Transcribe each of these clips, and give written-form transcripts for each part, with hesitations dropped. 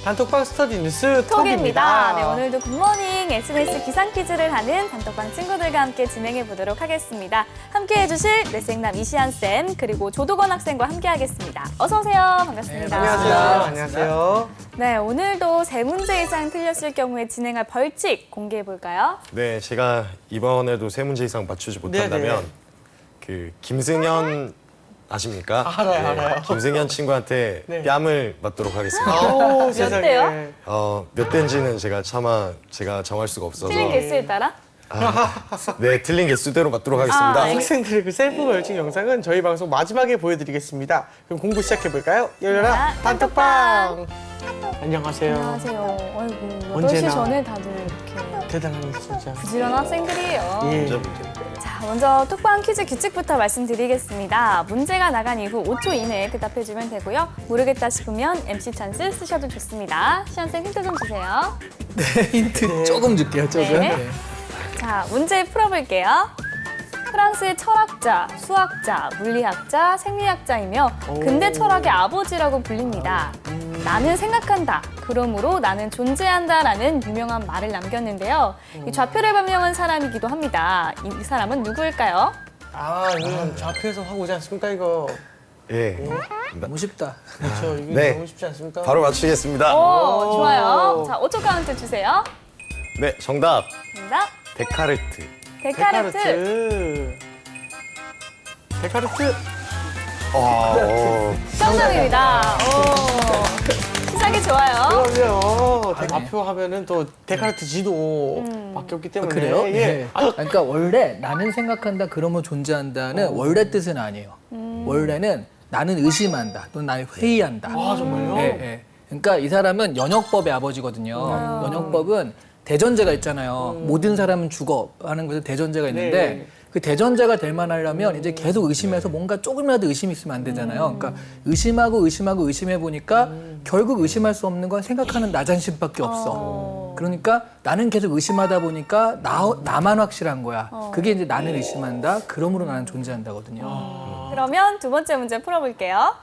단톡방 스터디 뉴스 톡입니다. 톡입니다. 네, 오늘도 굿모닝 SNS 기상 퀴즈를 하는 단톡방 친구들과 함께 진행해 보도록 하겠습니다. 함께 해주실 뇌생남 이시안쌤 그리고 조도건 학생과 함께 하겠습니다. 어서 오세요. 반갑습니다. 안녕하세요. 안녕하세요. 네, 오늘도 세 문제 이상 틀렸을 경우에 진행할 벌칙 공개해 볼까요? 네, 제가 이번에도 세 문제 이상 맞추지 못한다면 네네. 그 김승현 아십니까? 알아요. 김승현 친구한테 네. 뺨을 맞도록 하겠습니다. 오, 세상에. 대요? 몇 대인지는 제가 정할 수가 없어서 틀린 개수에 따라? 네, 틀린 개수대로 맞도록 하겠습니다. 학생들의 그 셀프 벌칙 영상은 저희 방송 마지막에 보여드리겠습니다. 그럼 공부 시작해볼까요? 열려라 단톡방. 안녕하세요. 안녕하세요. 아이고, 8시 언제나. 전에 다들 이렇게 대단합니다, 진짜. 부지런한 학생들이에요. 예. 자, 먼저 톡방 퀴즈 규칙부터 말씀드리겠습니다. 문제가 나간 이후 5초 이내에 대답해주면 되고요. 모르겠다 싶으면 MC 찬스 쓰셔도 좋습니다. 시안쌤 힌트 좀 주세요. 네, 힌트 조금 줄게요, 조금. 네. 네. 자, 문제 풀어볼게요. 프랑스의 철학자, 수학자, 물리학자, 생리학자이며 근대 철학의 아버지라고 불립니다. 나는 생각한다. 그러므로 나는 존재한다라는 유명한 말을 남겼는데요. 이 좌표를 발명한 사람이기도 합니다. 이 사람은 누구일까요? 이건 좌표에서 확 오지 않습니까, 이거? 예. 너무 쉽다. 그렇죠. 이게 네. 너무 쉽지 않습니까? 바로 맞추겠습니다. 오, 좋아요. 자, 5초 카운트 주세요. 네, 정답. 정답. 데카르트. 데카르트. 데카르트. 정답입니다. 오, 시작이 좋아요. 그럼요. 좌표 하면은 또 데카르트 지도 바뀌었기 때문에. 그래요? 예. 네. 그러니까 원래 나는 생각한다, 그러면 존재한다는 원래 뜻은 아니에요. 원래는 나는 의심한다, 또는 나는 회의한다. 아, 정말요? 예, 예. 그러니까 이 사람은 연역법의 아버지거든요. 연역법은 대전제가 있잖아요. 모든 사람은 죽어 하는 것에 대전제가 있는데 네. 그 대전제가 될 만하려면 이제 계속 의심해서 뭔가 조금이라도 의심이 있으면 안 되잖아요. 그러니까 의심하고 의심해 보니까 결국 의심할 수 없는 건 생각하는 나 자신밖에 없어. 그러니까 나는 계속 의심하다 보니까 나만 확실한 거야. 그게 이제 나는 의심한다. 그러므로 나는 존재한다거든요. 그러면 두 번째 문제 풀어볼게요.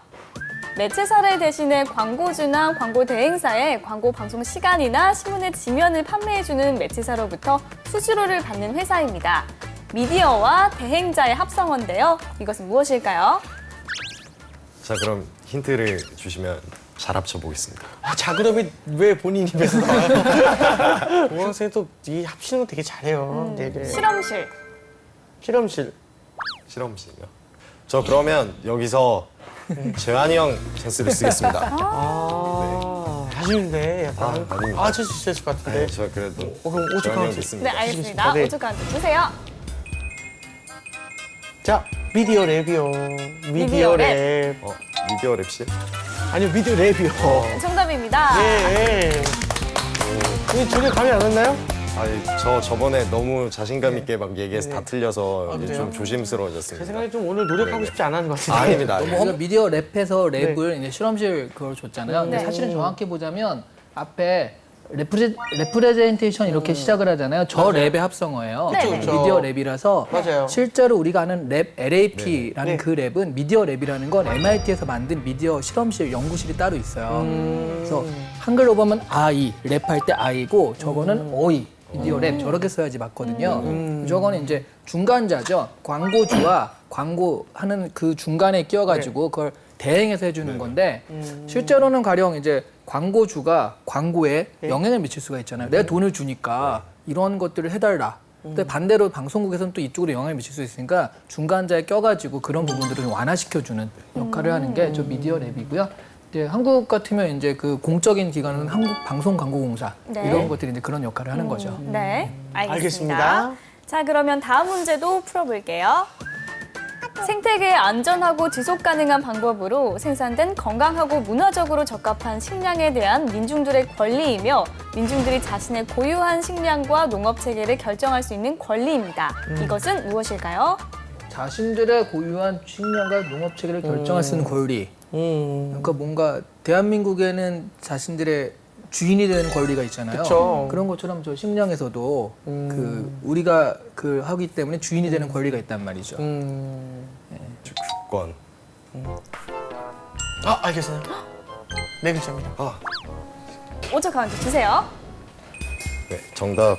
매체사를 대신해 광고주나 광고 대행사에 광고 방송 시간이나 신문의 지면을 판매해주는 매체사로부터 수수료를 받는 회사입니다. 미디어와 대행자의 합성어인데요. 이것은 무엇일까요? 자, 그럼 힌트를 주시면 잘 합쳐보겠습니다. 자, 그러면 왜 본인 입에서 나와요? 우왕쌤이 또이 합치는 거 되게 잘해요. 네. 실험실. 실험실. 실험실이요? 저 그러면 여기서 재환이 형 찬스를 쓰겠습니다. 아쉬운데 약간. 아닙니다. 맞출 수 있을 것 같은데. 네, 저 그래도 그럼 5초 재환이 형 카운트. 네, 있습니다. 알겠습니다. 네. 5초 카운트 주세요. 자, 미디어 랩이요. 미디어 미디어 랩. 미디어 랩실? 아니요, 미디어 랩이요. 정답입니다. 네. 이 전혀 감이 안 왔나요? 아니, 저번에 너무 자신감 있게 막 얘기해서 다 틀려서 이제 그래요? 좀 제 조심스러워졌습니다. 생각에 좀 오늘 노력하고 싶지 않았는 것 같은데. 아닙니다. 우리가 미디어 랩에서 랩을 이제 실험실 그걸 줬잖아요. 근데 네. 사실은 정확히 보자면 앞에 레프레젠테이션 이렇게 시작을 하잖아요. 저 랩의 합성어예요. 네, 네. 미디어 랩이라서 맞아요. 실제로 우리가 아는 랩 LAP라는 네. 그 랩은 미디어 랩이라는 건 MIT에서 만든 미디어 실험실 연구실이 따로 있어요. 그래서 한글로 보면 아이 랩할 때 아이고 저거는 어이 미디어 랩 저렇게 써야지 맞거든요. 저거는 이제 중간자죠. 광고주와 광고하는 그 중간에 끼워가지고 그걸 대행해서 해주는 건데 실제로는 가령 이제 광고주가 광고에 영향을 미칠 수가 있잖아요. 내가 돈을 주니까 이런 것들을 해달라. 근데 반대로 방송국에서는 또 이쪽으로 영향을 미칠 수 있으니까 중간자에 껴가지고 그런 부분들을 좀 완화시켜주는 역할을 하는 게 저 미디어 랩이고요. 이제 한국 같으면 이제 그 공적인 기관은 한국방송광고공사 네. 이런 것들이 이제 그런 역할을 하는 거죠. 네, 알겠습니다. 알겠습니다. 자, 그러면 다음 문제도 풀어볼게요. 생태계에 안전하고 지속 가능한 방법으로 생산된 건강하고 문화적으로 적합한 식량에 대한 민중들의 권리이며 민중들이 자신의 고유한 식량과 농업 체계를 결정할 수 있는 권리입니다. 이것은 무엇일까요? 자신들의 고유한 식량과 농업 체계를 결정할 수 있는 권리. 그러니까 뭔가 대한민국에는 자신들의 주인이 되는 권리가 있잖아요. 그쵸. 그런 것처럼 저 식량에서도 그 우리가 그 하기 때문에 주인이 되는 권리가 있단 말이죠. 주권. 알겠어요. 네 글자입니다. 5초 카운트 주세요. 네, 정답.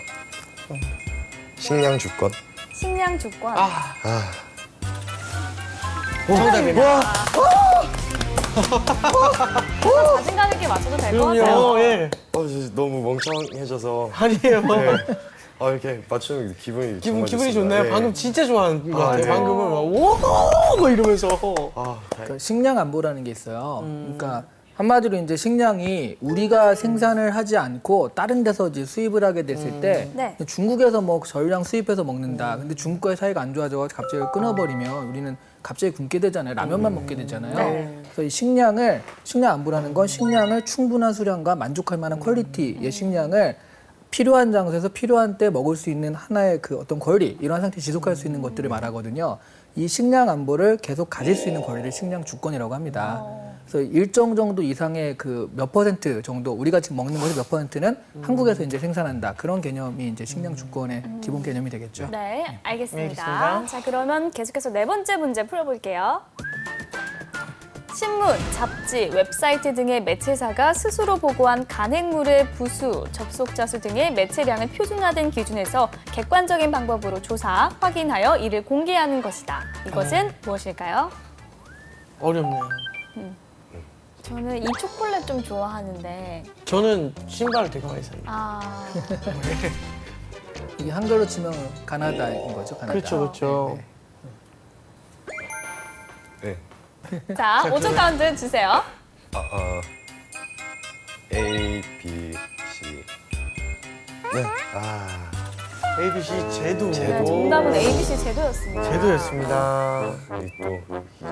식량 주권. 식량 주권. 정답입니다. 자신감 있게 맞춰도 될 것 같아요. 그럼요. 예. 저 너무 멍청해져서. 아니에요. 네. 이렇게 맞추면 기분이 정말 기분이 좋습니다. 좋나요? 네. 방금 진짜 좋아하는 것 같아요. 네. 방금은 막 오! 뭐 이러면서. 그러니까 식량 안보라는 게 있어요. 그러니까 한마디로 이제 식량이 우리가 생산을 하지 않고 다른 데서 이제 수입을 하게 됐을 때 네. 중국에서 뭐 전량 수입해서 먹는다. 근데 중국과의 사이가 안 좋아져 갑자기 끊어버리면 우리는 갑자기 굶게 되잖아요. 라면만 먹게 되잖아요. 네. 그래서 이 식량 안보라는 건 식량을 충분한 수량과 만족할 만한 퀄리티의 식량을 필요한 장소에서 필요한 때 먹을 수 있는 하나의 그 어떤 권리, 이러한 상태 지속할 수 있는 것들을 말하거든요. 이 식량 안보를 계속 가질 수 있는 권리를 식량 주권이라고 합니다. 그래서 일정 정도 이상의 그 몇 퍼센트 정도, 우리가 지금 먹는 것의 몇 퍼센트는 한국에서 이제 생산한다. 그런 개념이 이제 식량 주권의 기본 개념이 되겠죠. 네, 알겠습니다. 알겠습니다. 자, 그러면 계속해서 네 번째 문제 풀어볼게요. 신문, 잡지, 웹사이트 등의 매체사가 스스로 보고한 간행물의 부수, 접속자 수 등의 매체량을 표준화된 기준에서 객관적인 방법으로 조사, 확인하여 이를 공개하는 것이다. 이것은 무엇일까요? 어렵네요. 저는 이 초콜릿 좀 좋아하는데 저는 신발을 되게 많이 삽니다. 아, 이게 한글로 치면 가나다인 거죠. 가나다. 그렇죠, 그렇죠. 네. 자, 5초 카운트 주세요. A, B, C. 네. ABC 제도. 네, 정답은 ABC 제도였습니다. 제도였습니다. 여기 또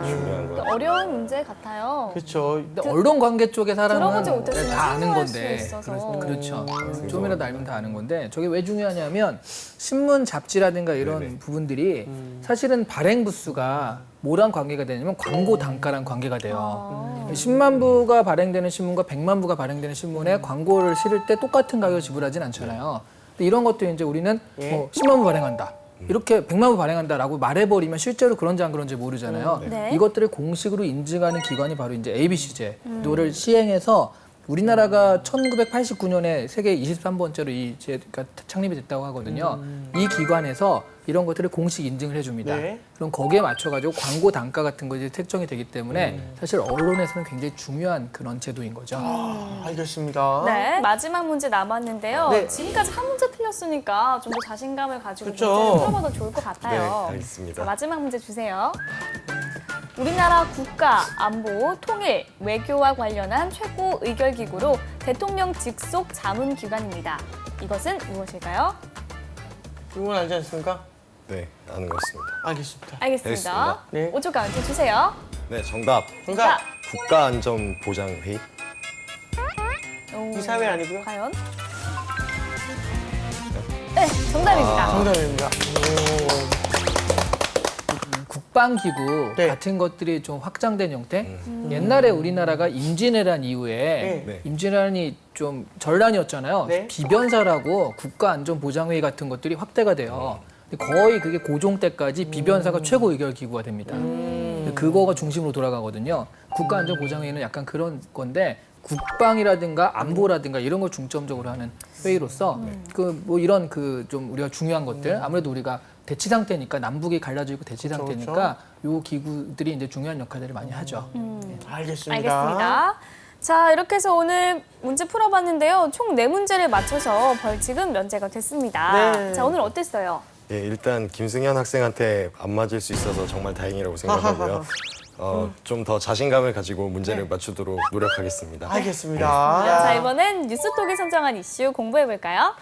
중요한 거. 어려운 문제 같아요. 그렇죠. 근데 언론 관계 쪽의 사람은 들어보지 못했으면 다 아는 생소할 건데. 수 있어서. 그렇죠. 좀이라도 알면 다 아는 건데 저게 왜 중요하냐면 신문, 잡지라든가 이런 네네. 부분들이 사실은 발행 부수가 뭐랑 관계가 되냐면 광고 단가랑 관계가 돼요. 10만 부가 발행되는 신문과 100만 부가 발행되는 신문에 광고를 실을 때 똑같은 가격을 지불하진 않잖아요. 근데 이런 것도 이제 우리는 뭐 10만 부 발행한다. 이렇게 100만 부 발행한다라고 말해버리면 실제로 그런지 안 그런지 모르잖아요. 네. 이것들을 공식으로 인증하는 기관이 바로 이제 ABC제도를 시행해서 우리나라가 1989년에 세계 23번째로 이 제가 창립이 됐다고 하거든요. 이 기관에서 이런 것들을 공식 인증을 해줍니다. 네. 그럼 거기에 맞춰가지고 광고 단가 같은 것이 책정이 되기 때문에 사실 언론에서는 굉장히 중요한 그런 제도인 거죠. 알겠습니다. 네, 마지막 문제 남았는데요. 네. 지금까지 한 문제 틀렸으니까 좀 더 자신감을 가지고 그쵸. 문제를 풀어봐도 좋을 것 같아요. 네, 알겠습니다. 자, 마지막 문제 주세요. 우리나라 국가, 안보, 통일, 외교와 관련한 최고 의결기구로 대통령 직속 자문기관입니다. 이것은 무엇일까요? 이건 알지 않습니까? 네, 아는 것 같습니다. 알겠습니다. 알겠습니다. 알겠습니다. 네. 5초 카운트 주세요. 네, 정답. 정답! 국가안전보장회의. 오, 이사회 아니고요? 과연? 네, 정답입니다. 정답입니다. 국방기구 네. 같은 것들이 좀 확장된 형태. 옛날에 우리나라가 임진왜란 이후에 네. 임진왜란이 좀 전란이었잖아요. 네. 비변사라고 국가안전보장회의 같은 것들이 확대가 돼요. 근데 거의 그게 고종 때까지 비변사가 최고 의결기구가 됩니다. 그거가 중심으로 돌아가거든요. 국가안전보장회의는 약간 그런 건데 국방이라든가 안보라든가 이런 걸 중점적으로 하는 회의로서 그 뭐 이런 그 좀 우리가 중요한 것들 아무래도 우리가 대치 상태니까 남북이 갈라져 있고 대치 상태니까 요 기구들이 이제 중요한 역할들을 많이 하죠. 알겠습니다. 알겠습니다. 자, 이렇게 해서 오늘 문제 풀어봤는데요. 총 4문제를 맞춰서 벌칙은 면제가 됐습니다. 네. 자, 오늘 어땠어요? 예, 일단 김승현 학생한테 안 맞을 수 있어서 정말 다행이라고 생각하고요. 좀 더 자신감을 가지고 문제를 맞추도록 노력하겠습니다. 알겠습니다. 자, 이번엔 뉴스톡이 선정한 이슈 공부해볼까요?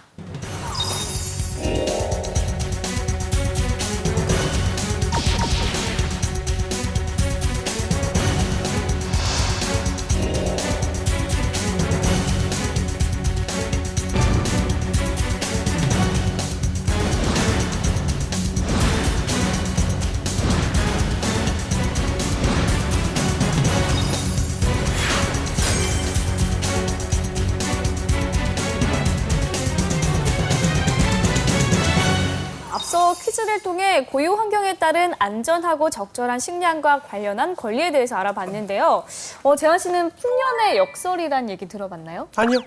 앞서 퀴즈를 통해 고유 환경에 따른 안전하고 적절한 식량과 관련한 권리에 대해서 알아봤는데요. 재환 씨는 풍년의 역설이란 얘기 들어봤나요? 아니요.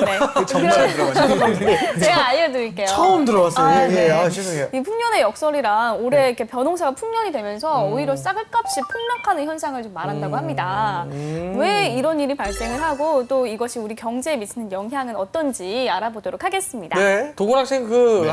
네. 정말 잘 들어가시네요. 제가 알려드릴게요. 처음 들어봤어요. 아, 예, 네. 아, 죄송해요. 이 풍년의 역설이랑 올해 이렇게 벼농사가 풍년이 되면서 오히려 쌀값이 폭락하는 현상을 좀 말한다고 합니다. 왜 이런 일이 발생을 하고 또 이것이 우리 경제에 미치는 영향은 어떤지 알아보도록 하겠습니다. 네. 도곤 학생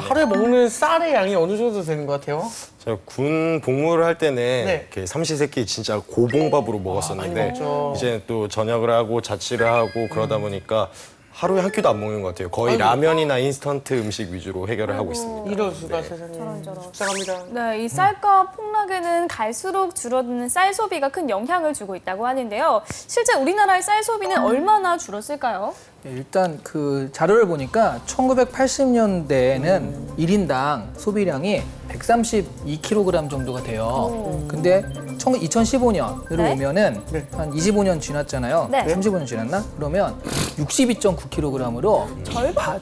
하루에 먹는 쌀의 양이 어느 정도 되는 것 같아요? 제가 군 복무를 할 때는 네. 이렇게 삼시세끼 진짜 고봉밥으로 먹었었는데 먹죠. 이제 또 전역을 하고 자취를 하고 그러다 보니까 하루에 한 끼도 안 먹는 것 같아요. 거의 라면이나 인스턴트 음식 위주로 해결을 하고 있습니다. 이럴 수가 세상에. 저런. 속상합니다. 네, 이 쌀값 폭락에는 갈수록 줄어드는 쌀 소비가 큰 영향을 주고 있다고 하는데요. 실제 우리나라의 쌀 소비는 얼마나 줄었을까요? 네, 일단 그 자료를 보니까 1980년대에는 1인당 소비량이 132kg 정도가 돼요. 근데 2015년으로 네? 오면은 네. 한 25년 지났잖아요. 네. 35년 지났나? 그러면 62.9kg으로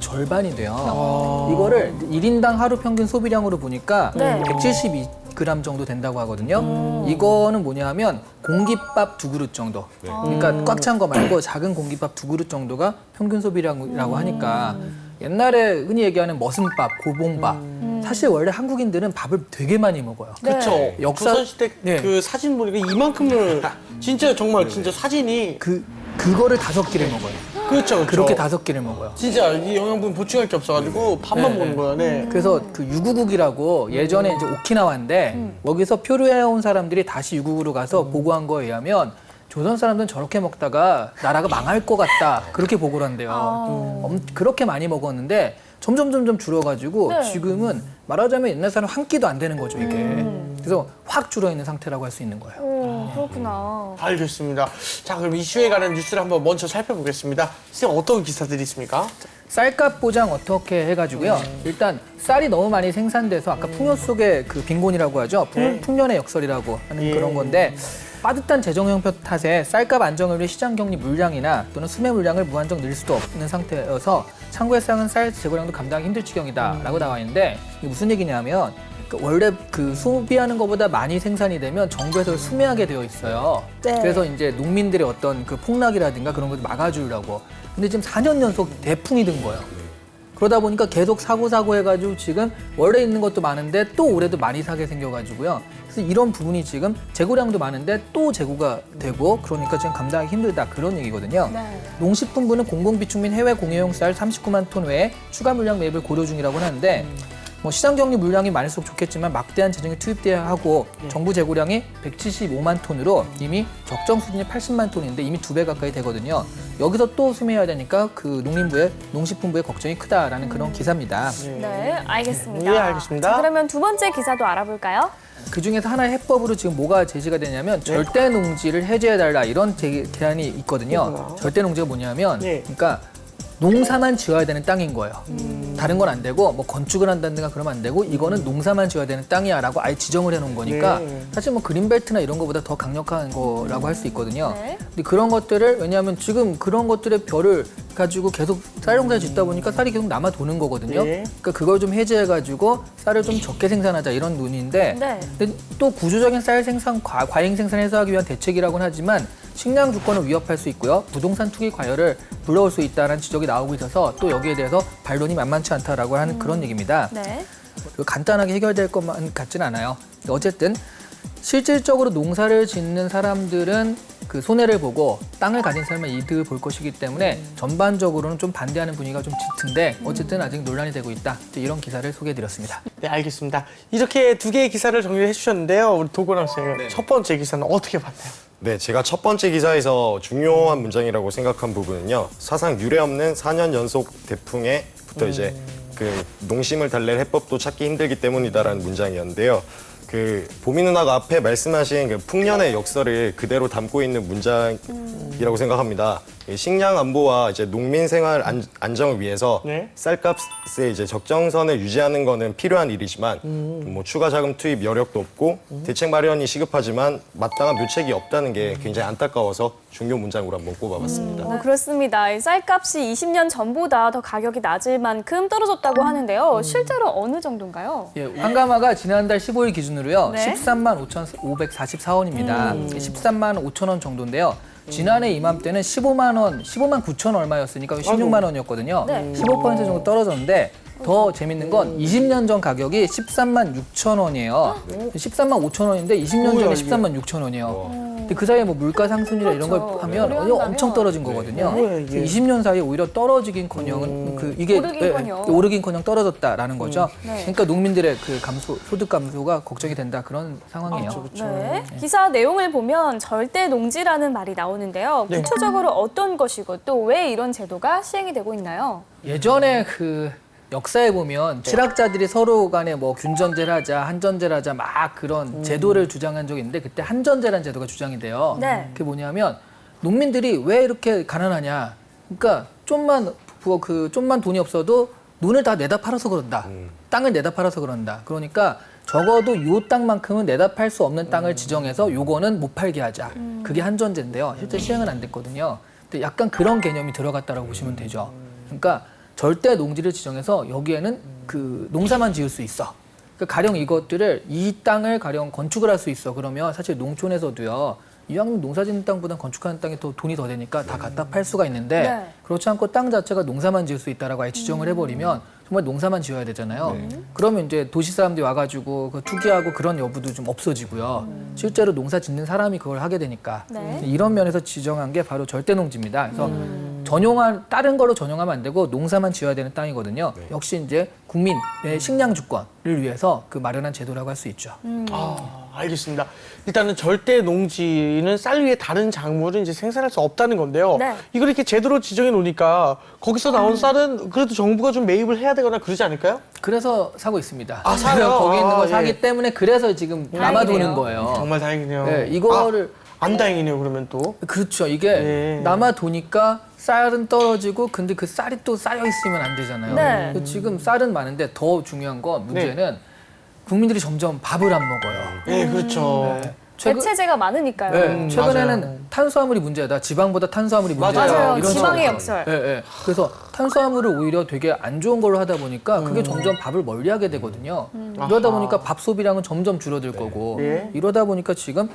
절반이 돼요. 이거를 1인당 하루 평균 소비량으로 보니까 네. 172g 정도 된다고 하거든요. 이거는 뭐냐 하면 공깃밥 2그릇 정도. 그러니까 꽉 찬 거 말고 작은 공깃밥 2그릇 정도가 평균 소비량이라고 하니까 옛날에 흔히 얘기하는 머슴밥, 고봉밥. 사실 원래 한국인들은 밥을 되게 많이 먹어요. 네. 그렇죠. 역사- 조선시대 네. 그 사진 보니까 이만큼을 진짜 정말 진짜 사진이 그거를 5끼를 먹어요. 그렇죠. 그렇게 5끼를 먹어요. 진짜 이 영양분 보충할 게 없어가지고 밥만 네, 먹는 거야. 네. 그래서 그 유구국이라고 예전에 이제 오키나와인데 거기서 표류해온 사람들이 다시 유구국으로 가서 보고한 거에 의하면 조선 사람들은 저렇게 먹다가 나라가 망할 것 같다. 그렇게 보고를 한대요. 그렇게 많이 먹었는데 점점 줄어가지고 네. 지금은 말하자면 옛날 사람 한 끼도 안 되는 거죠, 이게. 그래서 확 줄어있는 상태라고 할 수 있는 거예요. 오, 그렇구나. 알겠습니다. 자, 그럼 이슈에 관한 뉴스를 한번 먼저 살펴보겠습니다. 선생님, 어떤 기사들이 있습니까? 쌀값 보장 어떻게 해가지고요. 일단 쌀이 너무 많이 생산돼서 아까 풍요 속의 그 빈곤이라고 하죠. 네. 풍년의 역설이라고 하는 예. 그런 건데 빠듯한 재정 형편 탓에 쌀값 안정을 위해 시장 격리 물량이나 또는 수매 물량을 무한정 늘 수도 없는 상태여서 창고에 쌓은 쌀 재고량도 감당하기 힘들 지경이다라고 나와 있는데 이게 무슨 얘기냐면 원래 그 소비하는 것보다 많이 생산이 되면 정부에서 그걸 수매하게 되어 있어요. 네. 그래서 이제 농민들의 어떤 그 폭락이라든가 그런 것을 막아주려고. 근데 지금 4년 연속 대풍이 든 거예요. 그러다 보니까 계속 사고 해가지고 지금 원래 있는 것도 많은데 또 올해도 많이 사게 생겨가지고요. 그래서 이런 부분이 지금 재고량도 많은데 또 재고가 되고 그러니까 지금 감당하기 힘들다 그런 얘기거든요. 네. 농식품부는 공공비축 및 해외 공유용 쌀 39만 톤 외에 추가 물량 매입을 고려 중이라고 하는데 뭐 시장 격리 물량이 많을수록 좋겠지만 막대한 재정이 투입돼야 하고 정부 재고량이 175만 톤으로 이미 적정 수준이 80만 톤인데 이미 2배 가까이 되거든요. 여기서 또 수매해야 되니까 그 농식품부의 걱정이 크다라는 그런 기사입니다. 네, 알겠습니다. 예, 알겠습니다. 자, 그러면 두 번째 기사도 알아볼까요? 그 중에서 하나의 해법으로 지금 뭐가 제시가 되냐면 절대 농지를 해제해달라 이런 제안이 있거든요. 그렇구나. 절대 농지가 뭐냐면 네. 그러니까 농사만 지어야 되는 땅인 거예요. 다른 건 안 되고 뭐 건축을 한다든가 그러면 안 되고 이거는 농사만 지어야 되는 땅이야라고 아예 지정을 해놓은 거니까 네. 사실 뭐 그린벨트나 이런 거보다 더 강력한 거라고 할 수 있거든요. 네. 근데 그런 것들을 왜냐하면 지금 그런 것들의 별을 가지고 계속 쌀 농사를 짓다 보니까 쌀이 계속 남아 도는 거거든요. 네. 그러니까 그걸 좀 해제해가지고 쌀을 좀 적게 생산하자 이런 논의인데 네. 근데 또 구조적인 쌀 생산, 과잉 생산을 해소하기 위한 대책이라고는 하지만 식량 주권을 위협할 수 있고요. 부동산 투기 과열을 불러올 수 있다는 지적이 나오고 있어서 또 여기에 대해서 반론이 만만치 않다라고 하는 그런 얘기입니다. 네. 간단하게 해결될 것만 같지는 않아요. 어쨌든 실질적으로 농사를 짓는 사람들은 그 손해를 보고 땅을 가진 사람은 이득을 볼 것이기 때문에 전반적으로는 좀 반대하는 분위기가 좀 짙은데 어쨌든 아직 논란이 되고 있다. 이런 기사를 소개해드렸습니다. 네, 알겠습니다. 이렇게 두 개의 기사를 정리를 해주셨는데요. 우리 도곤 학생은 첫 번째 기사는 어떻게 봤나요? 네, 제가 첫 번째 기사에서 중요한 문장이라고 생각한 부분은요. 사상 유례 없는 4년 연속 대풍에부터 이제 그 농심을 달랠 해법도 찾기 힘들기 때문이다라는 문장이었는데요. 그 보미 누나가 앞에 말씀하신 그 풍년의 역설을 그대로 담고 있는 문장이라고 생각합니다. 식량 안보와 이제 농민 생활 안정을 위해서 네. 쌀값의 이제 적정선을 유지하는 거는 필요한 일이지만 뭐 추가 자금 투입 여력도 없고 대책 마련이 시급하지만 마땅한 묘책이 없다는 게 굉장히 안타까워서 중요 문장으로 한번 꼽아봤습니다. 그렇습니다. 이 쌀값이 20년 전보다 더 가격이 낮을 만큼 떨어졌다고 하는데요. 실제로 어느 정도인가요? 예, 한가마가 지난달 15일 기준으로요. 네. 13만 5,544원입니다. 13만 5천 원 정도인데요. 지난해 이맘때는 15만 9천 얼마였으니까 16만 원이었거든요. 네. 15% 정도 떨어졌는데 더 재밌는 건 20년 전 가격이 13만 6천 원이에요. 13만 5천 원인데 20년 전에 뭐야, 13만 6천 원이에요. 근데 그 사이에 뭐 물가 상승이나 이런 걸 그렇죠. 하면 고려한다면. 엄청 떨어진 거거든요. 뭐야, 이게. 20년 사이에 오히려 떨어지긴커녕 이게 오르긴커녕. 오르긴커녕 떨어졌다라는 거죠. 네. 그러니까 농민들의 그 소득 감소가 걱정이 된다 그런 상황이에요. 네. 기사 내용을 보면 절대 농지라는 말이 나오는데요. 네. 구체적으로 어떤 것이고 또 왜 이런 제도가 시행이 되고 있나요? 예전에 그 역사에 보면 칠학자들이 서로 간에 뭐 균전제를 하자, 한전제를 하자 막 그런 제도를 주장한 적이 있는데 그때 한전제라는 제도가 주장이 돼요. 네. 그게 뭐냐면 농민들이 왜 이렇게 가난하냐. 그러니까 좀만 돈이 없어도 논을 다 내다 팔아서 그런다. 땅을 내다 팔아서 그런다. 그러니까 적어도 요 땅만큼은 내다 팔 수 없는 땅을 지정해서 요거는 못 팔게 하자. 그게 한전제인데요. 실제 시행은 안 됐거든요. 근데 약간 그런 개념이 들어갔다라고 보시면 되죠. 그러니까 절대 농지를 지정해서 여기에는 그 농사만 지을 수 있어. 그러니까 가령 이것들을 이 땅을 가령 건축을 할 수 있어. 그러면 사실 농촌에서도요. 이왕이면 농사 짓는 땅보다 건축하는 땅이 더 돈이 더 되니까 다 갖다 팔 수가 있는데 네. 그렇지 않고 땅 자체가 농사만 지을 수 있다라고 아예 지정을 해버리면 정말 농사만 지어야 되잖아요. 그러면 이제 도시 사람들이 와가지고 그 투기하고 그런 여부도 좀 없어지고요. 실제로 농사 짓는 사람이 그걸 하게 되니까 네. 이런 면에서 지정한 게 바로 절대농지입니다. 그래서 다른 걸로 전용하면 안 되고 농사만 지어야 되는 땅이거든요. 역시 이제 국민의 식량 주권을 위해서 그 마련한 제도라고 할 수 있죠. 알겠습니다. 일단은 절대 농지는 쌀 위에 다른 작물을 이제 생산할 수 없다는 건데요. 네. 이걸 이렇게 제대로 지정해 놓으니까 거기서 나온 쌀은 그래도 정부가 좀 매입을 해야 되거나 그러지 않을까요? 그래서 사고 있습니다. 아, 사요? 그래서 거기 있는 거 아, 사기 예. 때문에 그래서 지금 남아도는 거예요. 정말 다행이네요. 네, 이거를 안 다행이네요. 그러면 또. 그렇죠. 이게 네. 남아도니까 쌀은 떨어지고 근데 그 쌀이 또 쌓여 있으면 안 되잖아요. 네. 그래서 지금 쌀은 많은데 더 중요한 건 문제는 국민들이 점점 밥을 안 먹어요. 네, 그렇죠. 네. 대체제가 많으니까요. 네, 최근에는 맞아요. 탄수화물이 문제다. 지방보다 탄수화물이 문제다. 맞아요. 이런 지방의 식으로. 역설. 예, 예. 그래서 탄수화물을 오히려 되게 안 좋은 걸로 하다 보니까 그게 점점 밥을 멀리하게 되거든요. 이러다 보니까 밥 소비량은 점점 줄어들 거고 예. 이러다 보니까 지금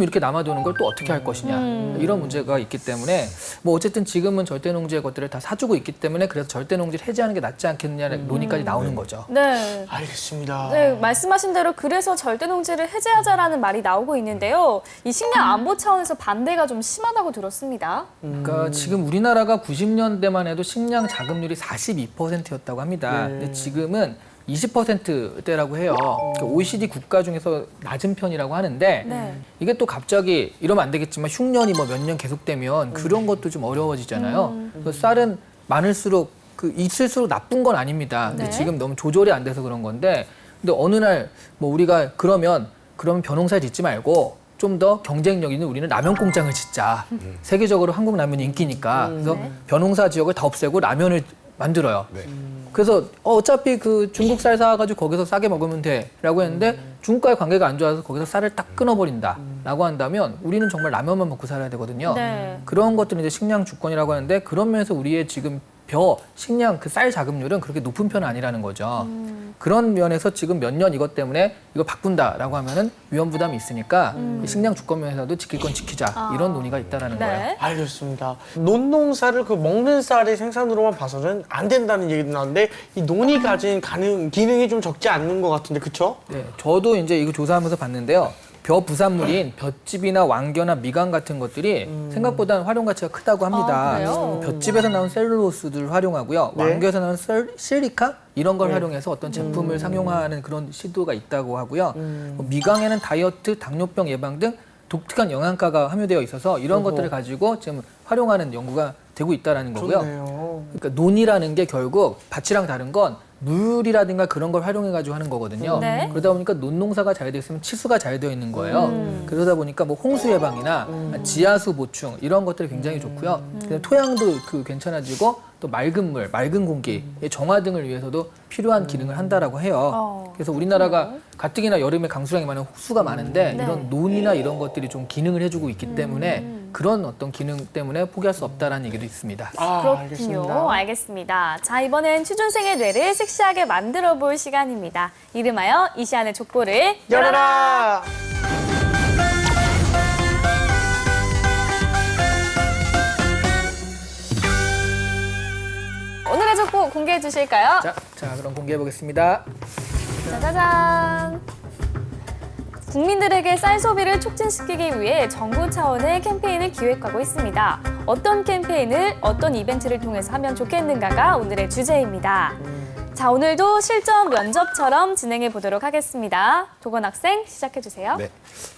이렇게 남아도는 걸 또 어떻게 할 것이냐 이런 문제가 있기 때문에 뭐 어쨌든 지금은 절대농지의 것들을 다 사주고 있기 때문에 그래서 절대농지를 해제하는 게 낫지 않겠느냐는 논의까지 나오는 거죠. 네. 알겠습니다. 네, 말씀하신 대로 그래서 절대농지를 해제하자라는 말이 나오고 있는데요. 이 식량 안보 차원에서 반대가 좀 심하다고 들었습니다. 그러니까 지금 우리나라가 90년대만 해도 식량 자급률이 42%였다고 합니다. 근데 지금은 20%대라고 해요. 그러니까 OECD 국가 중에서 낮은 편이라고 하는데 네. 이게 또 갑자기 이러면 안 되겠지만 흉년이 뭐 몇 년 계속되면 그런 것도 좀 어려워지잖아요. 그래서 쌀은 많을수록 있을수록 나쁜 건 아닙니다. 근데 네. 지금 너무 조절이 안 돼서 그런 건데 근데 어느 날 뭐 우리가 그러면 벼농사 짓지 말고 좀 더 경쟁력 있는 우리는 라면 공장을 짓자. 세계적으로 한국 라면이 인기니까. 그래서 벼농사 지역을 다 없애고 라면을 만들어요. 그래서 어차피 그 중국 쌀 사가지고 거기서 싸게 먹으면 돼라고 했는데 중국과의 관계가 안 좋아서 거기서 쌀을 딱 끊어버린다라고 한다면 우리는 정말 라면만 먹고 살아야 되거든요. 네. 그런 것들은 이제 식량 주권이라고 하는데 그런 면에서 우리의 지금 식량 그 쌀 자급률은 그렇게 높은 편은 아니라는 거죠. 그런 면에서 지금 몇 년 이것 때문에 이거 바꾼다라고 하면은 위험 부담이 있으니까 식량 주권 면에서도 지킬 건 지키자 이런 논의가 있다라는 거예요. 네. 알겠습니다. 논농사를 그 먹는 쌀의 생산으로만 봐서는 안 된다는 얘기도 나는데 이 논이 가진 기능이 좀 적지 않는 것 같은데 그렇죠? 네, 저도 이제 이거 조사하면서 봤는데요. 벼 부산물인 볏짚이나 왕겨나 미강 같은 것들이 생각보다 활용 가치가 크다고 합니다. 아, 그래요? 볏짚에서 나온 셀룰로스를 활용하고요. 네. 왕겨에서 나온 실리카 이런 걸 활용해서 어떤 제품을 상용화하는 그런 시도가 있다고 하고요. 미강에는 다이어트, 당뇨병 예방 등 독특한 영양가가 함유되어 있어서 이런 것들을 가지고 지금 활용하는 연구가 되고 있다는 거고요. 좋네요. 그러니까 논이라는 게 결국 밭이랑 다른 건 물이라든가 그런 걸 활용해가지고 하는 거거든요. 네. 그러다 보니까 논농사가 잘 되어 있으면 치수가 잘 되어 있는 거예요. 그러다 보니까 뭐 홍수 예방이나 지하수 보충 이런 것들이 굉장히 좋고요. 그다음에 토양도 괜찮아지고 또 맑은 물, 맑은 공기의 정화 등을 위해서도 필요한 기능을 한다라고 해요. 그래서 우리나라가 가뜩이나 여름에 강수량이 많은 호수가 많은데 네. 이런 논이나 이런 것들이 좀 기능을 해주고 있기 때문에 그런 어떤 기능 때문에 포기할 수 없다라는 얘기도 있습니다. 그렇군요. 알겠습니다. 자, 이번엔 취준생의 뇌를 섹시하게 만들어 볼 시간입니다. 이름하여 이시안의 족보를 열어라! 공개해 주실까요? 자, 그럼 공개해 보겠습니다. 짜자잔! 국민들에게 쌀 소비를 촉진시키기 위해 정부 차원의 캠페인을 기획하고 있습니다. 어떤 캠페인을 어떤 이벤트를 통해서 하면 좋겠는가가 오늘의 주제입니다. 자, 오늘도 실전 면접처럼 진행해 보도록 하겠습니다. 도건 학생 시작해 주세요. 네.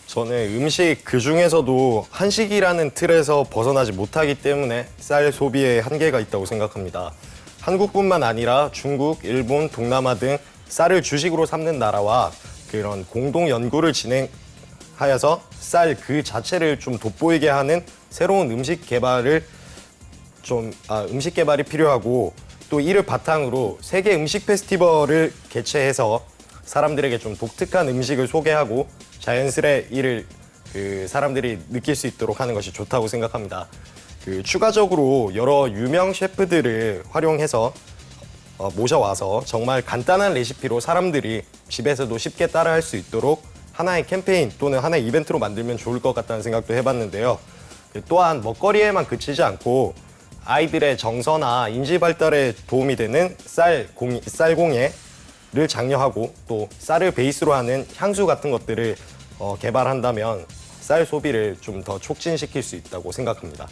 저는 음식 그 중에서도 한식이라는 틀에서 벗어나지 못하기 때문에 쌀 소비에 한계가 있다고 생각합니다. 한국뿐만 아니라 중국, 일본, 동남아 등 쌀을 주식으로 삼는 나라와 그런 공동 연구를 진행하여서 쌀 그 자체를 좀 돋보이게 하는 새로운 음식 개발이 필요하고, 또 이를 바탕으로 세계 음식 페스티벌을 개최해서 사람들에게 좀 독특한 음식을 소개하고 자연스레 이를 사람들이 느낄 수 있도록 하는 것이 좋다고 생각합니다. 추가적으로 여러 유명 셰프들을 활용해서 모셔와서 정말 간단한 레시피로 사람들이 집에서도 쉽게 따라할 수 있도록 하나의 캠페인 또는 하나의 이벤트로 만들면 좋을 것 같다는 생각도 해봤는데요. 또한 먹거리에만 그치지 않고 아이들의 정서나 인지 발달에 도움이 되는 쌀공예를 장려하고 또 쌀을 베이스로 하는 향수 같은 것들을 개발한다면 쌀 소비를 좀 더 촉진시킬 수 있다고 생각합니다.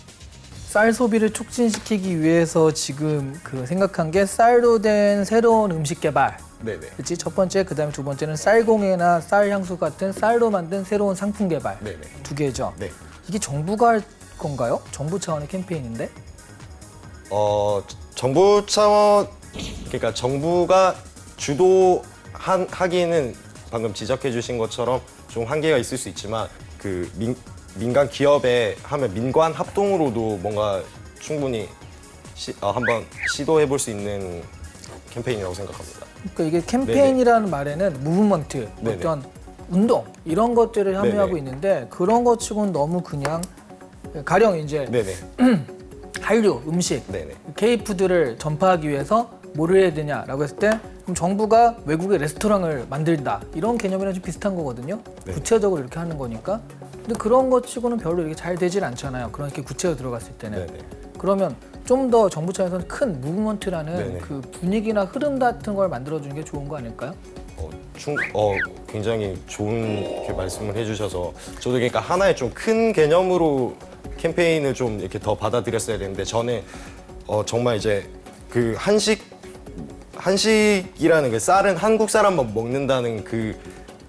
쌀 소비를 촉진시키기 위해서 지금 생각한 게 쌀로 된 새로운 음식 개발. 네네. 그렇지? 첫 번째, 그다음에 두 번째는 쌀공예나 쌀 향수 같은 쌀로 만든 새로운 상품 개발. 네네. 두 개죠. 네. 이게 정부가 할 건가요? 정부 차원의 캠페인인데? 정부 차원, 그러니까 정부가 하기는 방금 지적해 주신 것처럼 좀 한계가 있을 수 있지만 민간 기업에 하면 민관 합동으로도 뭔가 충분히 한번 시도해 볼 수 있는 캠페인이라고 생각합니다. 그러니까 이게 캠페인이라는 말에는 무브먼트, 네네. 어떤 운동 이런 것들을 함유하고 네네. 있는데 그런 것 치고는 너무 그냥 가령 이제 네네. 한류, 음식, 네네. K푸드를 전파하기 위해서 뭐를 해야 되냐라고 했을 때 그럼 정부가 외국의 레스토랑을 만들다 이런 개념이랑 좀 비슷한 거거든요. 네. 구체적으로 이렇게 하는 거니까. 근데 그런 것 치고는 별로 이렇게 잘 되질 않잖아요. 그렇게 구체적으로 들어갔을 때는. 네네. 그러면 좀 더 정부 차원에서는 큰 무브먼트라는 네네. 그 분위기나 흐름 같은 걸 만들어주는 게 좋은 거 아닐까요? 굉장히 좋은 말씀을 해주셔서 저도 그러니까 하나의 좀 큰 개념으로 캠페인을 좀 이렇게 더 받아들였어야 되는데 저는 정말 이제 한식이라는 그 쌀은 한국 사람만 먹는다는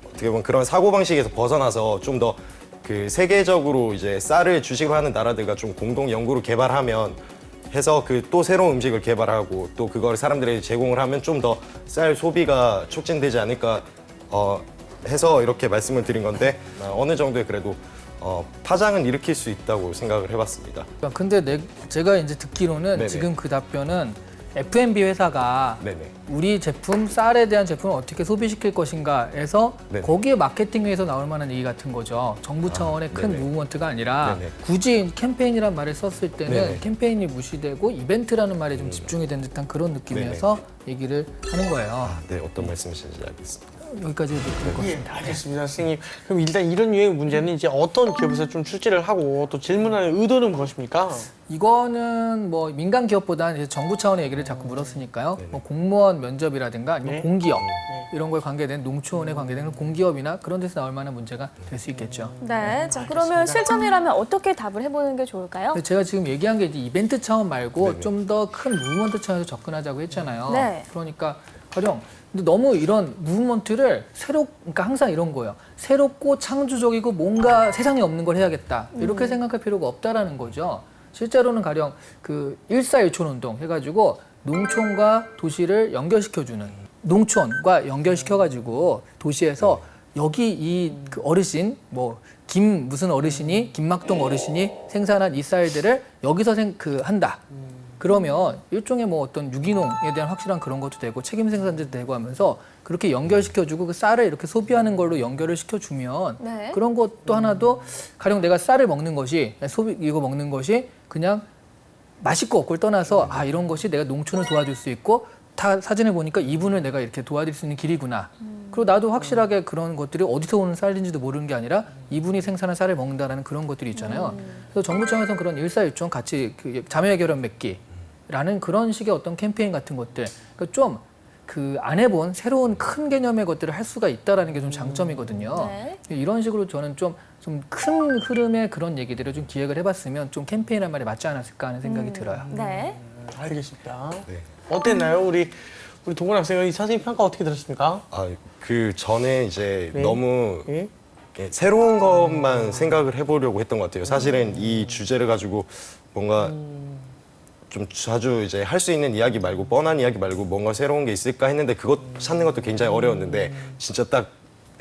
어떻게 보면 그런 사고 방식에서 벗어나서 좀 더 세계적으로 이제 쌀을 주식으로 하는 나라들과 좀 공동 연구를 개발하면 해서 또 새로운 음식을 개발하고 또 그걸 사람들에게 제공을 하면 좀 더 쌀 소비가 촉진되지 않을까 해서 이렇게 말씀을 드린 건데 어느 정도의 그래도 파장은 일으킬 수 있다고 생각을 해봤습니다. 근데 제가 이제 듣기로는 네네. 지금 그 답변은 F&B 회사가 네네. 우리 제품, 쌀에 대한 제품을 어떻게 소비시킬 것인가에서 네네. 거기에 마케팅에서 나올 만한 얘기 같은 거죠. 정부 차원의 큰 네네. 무브먼트가 아니라 네네. 굳이 캠페인이란 말을 썼을 때는 네네. 캠페인이 무시되고 이벤트라는 말에 좀 집중이 된 듯한 그런 느낌이어서 얘기를 하는 거예요. 네, 어떤 말씀이신지 알겠습니다. 여기까지 해도 될 것 예, 같습니다. 알겠습니다, 선생님. 그럼 일단 이런 유행 문제는 이제 어떤 기업에서 좀 출제를 하고 또 질문하는 의도는 무엇입니까? 이거는 뭐 민간 기업보다는 이제 정부 차원의 얘기를 자꾸 물었으니까요. 뭐 공무원 면접이라든가 아니면 네. 공기업 이런 거에 관계된 농촌에 관계되는 공기업이나 그런 데서 나올 만한 문제가 될 수 있겠죠. 네, 자 그러면 실전이라면 어떻게 답을 해보는 게 좋을까요? 근데 제가 지금 얘기한 게 이제 이벤트 차원 말고 네네. 좀 더 큰 무브먼트 차원에서 접근하자고 했잖아요. 네. 그러니까 가령 근데 너무 이런 무브먼트를 그러니까 항상 이런 거예요. 새롭고 창조적이고 뭔가 세상에 없는 걸 해야겠다. 이렇게 생각할 필요가 없다라는 거죠. 실제로는 가령 1사1촌 운동 해가지고 농촌과 도시를 연결시켜주는 농촌과 연결시켜가지고 도시에서 여기 그 어르신 김 무슨 어르신이 김막동 어르신이 생산한 이 쌀들을 여기서 한다. 그러면 일종의 어떤 유기농에 대한 확실한 그런 것도 되고 책임 생산도 되고 하면서 그렇게 연결시켜주고 그 쌀을 이렇게 소비하는 걸로 연결을 시켜주면 네. 그런 것도 하나도 가령 내가 쌀을 먹는 것이 이거 먹는 것이 그냥 맛있고 없고를 떠나서 이런 것이 내가 농촌을 도와줄 수 있고 사진을 보니까 이분을 내가 이렇게 도와드릴 수 있는 길이구나. 그리고 나도 확실하게 그런 것들이 어디서 오는 쌀인지도 모르는 게 아니라 이분이 생산한 쌀을 먹는다라는 그런 것들이 있잖아요. 그래서 정부 차원에서는 그런 일사일종 같이 자매결연 맺기 라는 그런 식의 어떤 캠페인 같은 것들 그러니까 좀 그 안 해본 새로운 큰 개념의 것들을 할 수가 있다라는 게 좀 장점이거든요. 네. 이런 식으로 저는 좀 큰 흐름의 그런 얘기들을 좀 기획을 해봤으면 좀 캠페인한 말에 맞지 않았을까 하는 생각이 들어요. 네. 알겠습니다. 네. 어땠나요? 우리 동원 학생은 이 선생님 평가 어떻게 들었습니까? 저는 이제 네. 너무 예? 새로운 것만 생각을 해보려고 했던 것 같아요. 사실은 이 주제를 가지고 뭔가 좀 자주 이제 할 수 있는 이야기 말고 뻔한 이야기 말고 뭔가 새로운 게 있을까 했는데 그것 찾는 것도 굉장히 어려웠는데 진짜 딱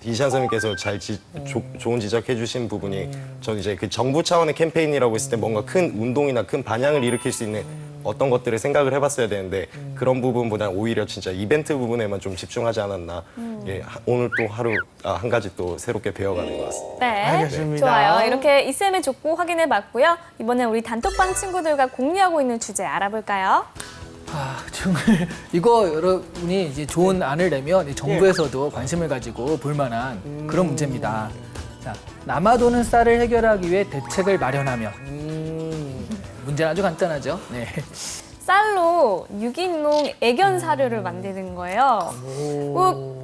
이시안 선생님께서 좋은 지적해 주신 부분이 전 이제 그 정부 차원의 캠페인이라고 했을 때 뭔가 큰 운동이나 큰 반향을 일으킬 수 있는 어떤 것들을 생각을 해봤어야 되는데 그런 부분보다 오히려 진짜 이벤트 부분에만 좀 집중하지 않았나. 예, 오늘 또 하루 한 가지 또 새롭게 배워가는 것 같습니다. 네. 알겠습니다. 좋아요. 이렇게 이쌤의 족보 확인해 봤고요. 이번엔 우리 단톡방 친구들과 공유하고 있는 주제 알아볼까요? 정말 이거 여러분이 이제 좋은 안을 내면 이 정부에서도 관심을 가지고 볼 만한 그런 문제입니다. 자, 남아도는 쌀을 해결하기 위해 대책을 마련하며 문제는 아주 간단하죠. 네. 쌀로 유기농 애견 사료를 만드는 거예요.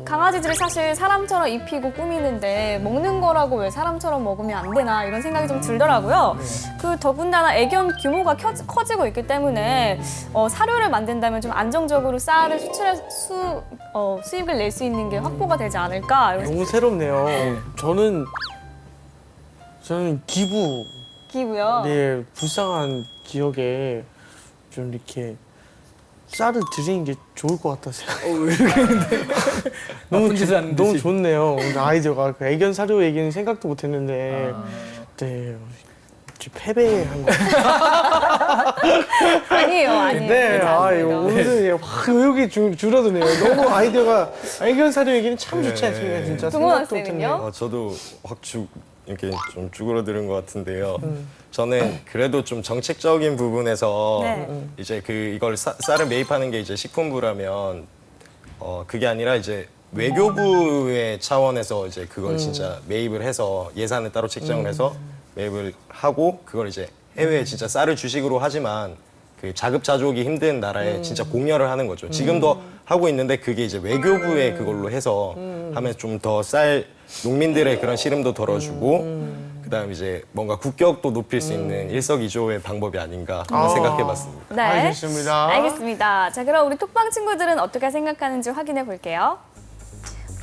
강아지들이 사실 사람처럼 입히고 꾸미는데 먹는 거라고 왜 사람처럼 먹으면 안 되나 이런 생각이 좀 들더라고요. 그 더군다나 애견 규모가 커지고 있기 때문에 사료를 만든다면 좀 안정적으로 쌀을 수입을 낼 수 있는 게 확보가 되지 않을까. 이런 너무 새롭네요. 저는 기고요. 네, 불쌍한 기억에 좀 이렇게 쌀을 드리는 게 좋을 것 같아서 왜 이렇게 했는데? 나쁜 짓을 하는 너무 듯이. 좋네요. 오늘 아이디어가 그 애견 사료 얘기는 생각도 못했는데 네 패배한 거. 아니에요. 네, 괜찮습니다. 오늘 확 의욕이 줄어드네요. 너무 아이디어가 애견 사료 얘기는 참 좋지 않습니까, 진짜. 동원 생각도 학생은요? 못했네요. 저도 이렇게 좀 쭈그러드는 것 같은데요. 저는 그래도 좀 정책적인 부분에서 네. 이제 이걸 쌀을 매입하는 게 이제 식품부라면 그게 아니라 이제 외교부의 차원에서 이제 그걸 진짜 매입을 해서 예산을 따로 책정을 해서 매입을 하고 그걸 이제 해외에 진짜 쌀을 주식으로 하지만 그 자급자족이 힘든 나라에 진짜 공여를 하는 거죠. 지금도 하고 있는데 그게 이제 외교부에 그걸로 해서 하면 좀 더 쌀 농민들의 그런 시름도 덜어주고 그다음 이제 뭔가 국격도 높일 수 있는 일석이조의 방법이 아닌가 생각해봤습니다. 네. 알겠습니다. 알겠습니다. 자, 그럼 우리 톡방 친구들은 어떻게 생각하는지 확인해 볼게요.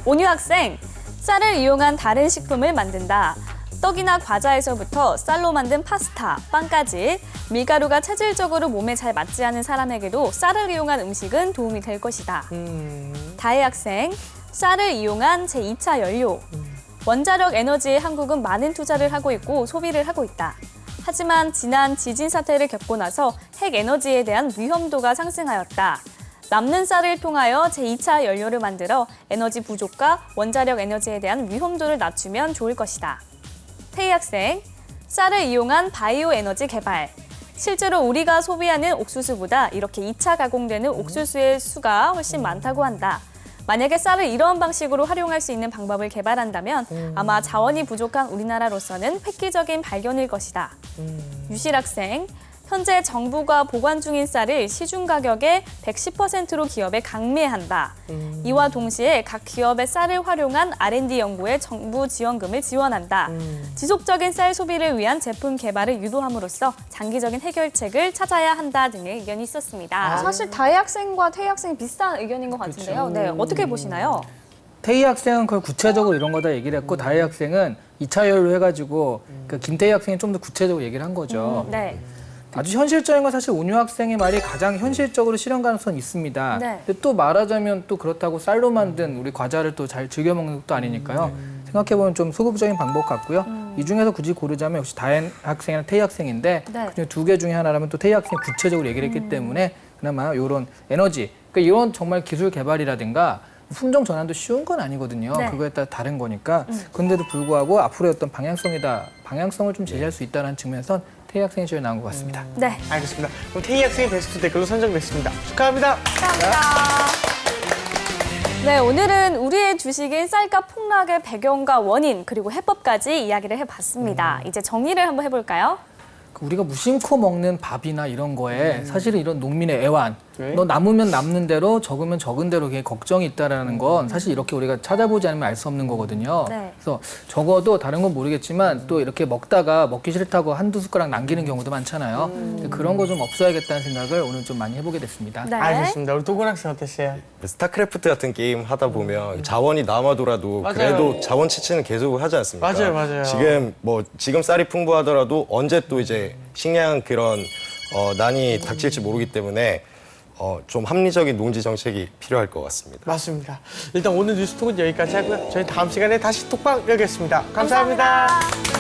온유 학생, 쌀을 이용한 다른 식품을 만든다. 떡이나 과자에서부터 쌀로 만든 파스타, 빵까지 밀가루가 체질적으로 몸에 잘 맞지 않은 사람에게도 쌀을 이용한 음식은 도움이 될 것이다. 다혜 학생, 쌀을 이용한 제2차 연료. 원자력 에너지에 한국은 많은 투자를 하고 있고 소비를 하고 있다. 하지만 지난 지진 사태를 겪고 나서 핵 에너지에 대한 위험도가 상승하였다. 남는 쌀을 통하여 제2차 연료를 만들어 에너지 부족과 원자력 에너지에 대한 위험도를 낮추면 좋을 것이다. 태희 학생, 쌀을 이용한 바이오 에너지 개발. 실제로 우리가 소비하는 옥수수보다 이렇게 2차 가공되는 옥수수의 수가 훨씬 많다고 한다. 만약에 쌀을 이러한 방식으로 활용할 수 있는 방법을 개발한다면 아마 자원이 부족한 우리나라로서는 획기적인 발견일 것이다. 유실 학생, 현재 정부가 보관 중인 쌀을 시중 가격의 110%로 기업에 강매한다. 이와 동시에 각 기업의 쌀을 활용한 R&D 연구에 정부 지원금을 지원한다. 지속적인 쌀 소비를 위한 제품 개발을 유도함으로써 장기적인 해결책을 찾아야 한다 등의 의견이 있었습니다. 사실 다혜 학생과 태희 학생이 비슷한 의견인 것 같은데요. 네, 어떻게 보시나요? 태희 학생은 그걸 구체적으로 이런 거다 얘기를 했고 다혜 학생은 2차 연료 해가지고 그 김태희 학생이 좀 더 구체적으로 얘기를 한 거죠. 네. 아주 현실적인 건 사실 온유 학생의 말이 가장 현실적으로 실현 가능성이 있습니다. 네. 근데 또 말하자면 또 그렇다고 쌀로 만든 우리 과자를 또 잘 즐겨 먹는 것도 아니니까요. 생각해보면 좀 소극적인 방법 같고요. 이 중에서 굳이 고르자면 역시 다혜 학생이나 태희 학생인데 네. 그중에 두 개 중에 하나라면 또 태희 학생이 구체적으로 얘기를 했기 때문에 그나마 이런 에너지, 그러니까 이런 정말 기술 개발이라든가 품종 전환도 쉬운 건 아니거든요. 네. 그거에 따라 다른 거니까. 그런데도 불구하고 앞으로의 어떤 방향성을 좀 제시할 수 있다는 측면에선 태희 학생이 제일 나온 것 같습니다. 네. 알겠습니다. 그럼 태희 학생이 베스트 댓글로 선정됐습니다. 축하합니다. 감사합니다. 네, 오늘은 우리의 주식인 쌀값 폭락의 배경과 원인 그리고 해법까지 이야기를 해봤습니다. 이제 정리를 한번 해볼까요? 우리가 무심코 먹는 밥이나 이런 거에 사실은 이런 농민의 애완, 네. 너 남으면 남는 대로 적으면 적은 대로 그게 걱정이 있다라는 건 사실 이렇게 우리가 찾아보지 않으면 알 수 없는 거거든요. 네. 그래서 적어도 다른 건 모르겠지만 또 이렇게 먹다가 먹기 싫다고 한두 숟가락 남기는 경우도 많잖아요. 근데 그런 거 좀 없어야겠다는 생각을 오늘 좀 많이 해보게 됐습니다. 네. 알겠습니다. 우리 도건 학생 어땠어요? 스타크래프트 같은 게임 하다 보면 자원이 남아돌아도 맞아요. 그래도 자원 채취는 계속 하지 않습니까? 맞아요, 맞아요. 지금 쌀이 풍부하더라도 언제 또 이제 식량 그런 난이 닥칠지 모르기 때문에 좀 합리적인 농지 정책이 필요할 것 같습니다. 맞습니다. 일단 오늘 뉴스톡은 여기까지 하고요. 저희 다음 시간에 다시 톡방 열겠습니다. 감사합니다. 감사합니다.